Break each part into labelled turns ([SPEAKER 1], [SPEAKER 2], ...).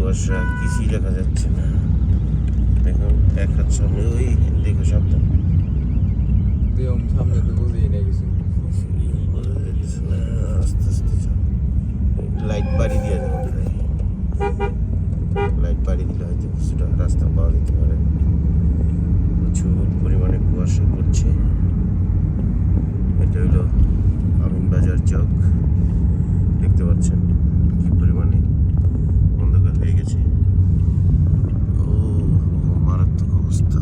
[SPEAKER 1] কুয়াশা, কিছুই দেখা যাচ্ছে না। এখন এক হাত সামনে, ওই দেখো সাবধান,
[SPEAKER 2] সামনে তো বুঝেই না কিছু।
[SPEAKER 1] বোঝা যাচ্ছে না, আস্তে আস্তে লাইট বাড়ি দিয়ে যাবো, লাইট বাড়ি দিলে হয়তো কিছুটা রাস্তা পাওয়া যেতে পারে। প্রচুর পরিমাণে কুয়াশা পড়ছে। এটা হলো আমিনবাজার চক, দেখতে পাচ্ছেন কি পরিমাণে অন্ধকার হয়ে গেছে। ও মারাত্মক অবস্থা।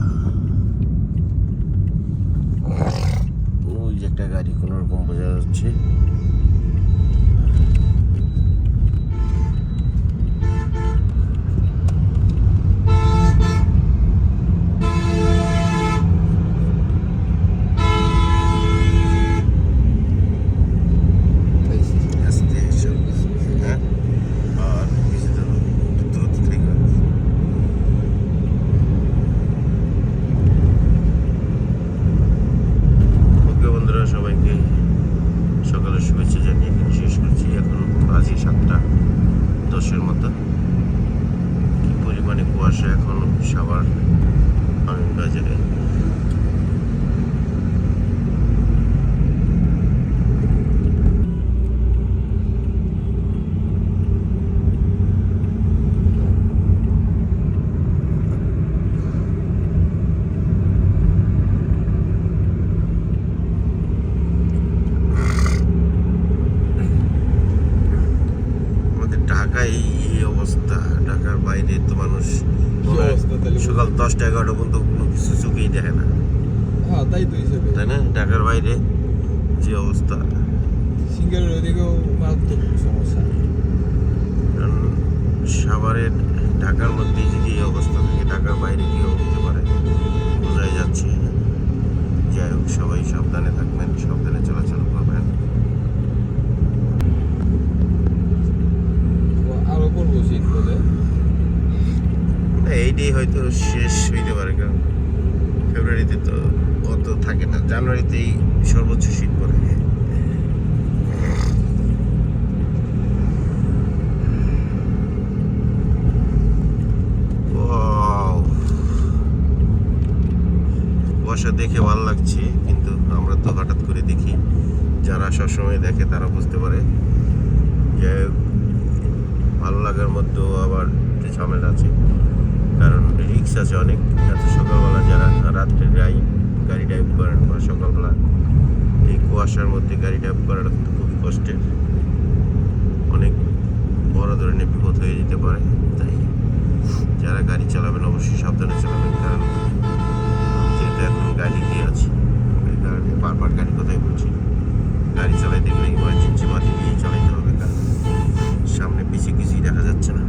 [SPEAKER 1] ওই যে একটা গাড়ি কোনো রকম বোঝা যাচ্ছে। সবাইকে সকালের শুভেচ্ছা জানিয়ে এখানে শেষ করছি। এখন বাজে 7:10 মতো। কি পরিমাণে কুয়াশা এখন সাভার আমিনবাজারে। ঢাকায় এই অবস্থা, ঢাকার বাইরে তো মানুষ সকাল 10টা-11টা পর্যন্ত কোনো কিছু চোখেই দেখে না।
[SPEAKER 2] হ্যাঁ তাই তো হিসেবে,
[SPEAKER 1] তাই না? ঢাকার বাইরে যে অবস্থা,
[SPEAKER 2] সিঙ্গারের ওইদিকেও মারাত্মক সমস্যা।
[SPEAKER 1] কারণ সাভারের ঢাকার মধ্যেই যদি এই অবস্থা থাকে, ঢাকার বাইরে কি হতে পারে বোঝাই যাচ্ছে। যাই হোক, সবাই সাবধানে থাকবেন, সাবধানে চলাচল করবেন।
[SPEAKER 2] আরো পড়বো শীত বলে,
[SPEAKER 1] এইটাই হয়তো শেষ হইতে পারে, কারণ ফেব্রুয়ারিতে তো অত থাকে না, জানুয়ারিতেই সর্বোচ্চ শীত পড়ে। কুয়াশা দেখে ভালো লাগছে, কিন্তু আমরা তো হঠাৎ করে দেখি, যারা সবসময় দেখে তারা বুঝতে পারে যে ভালো লাগার মধ্যেও আবার একটু ঝামেলা আছে। কারণ রিক্স আছে অনেক। এত সকালবেলা যারা রাত্রে গাড়ি ড্রাইভ করেন বা সকালবেলা এই কুয়াশার মধ্যে গাড়ি ড্রাইভ করাটা কিন্তু খুবই কষ্টের, অনেক বড় ধরনের বিপদ হয়ে যেতে পারে। তাই যারা গাড়ি চালাবেন অবশ্যই সাবধানে চালাবেন, কারণ যেহেতু এখন গাড়ি দিয়ে আছে, এই কারণে বারবার গাড়ি কথাই বলছি, গাড়ি চালাইতে গেলে ইমার্জেন্সি মাটি দিয়ে চালাইতে হবে, কারণ সামনে পিছিয়ে কিছুই দেখা যাচ্ছে না।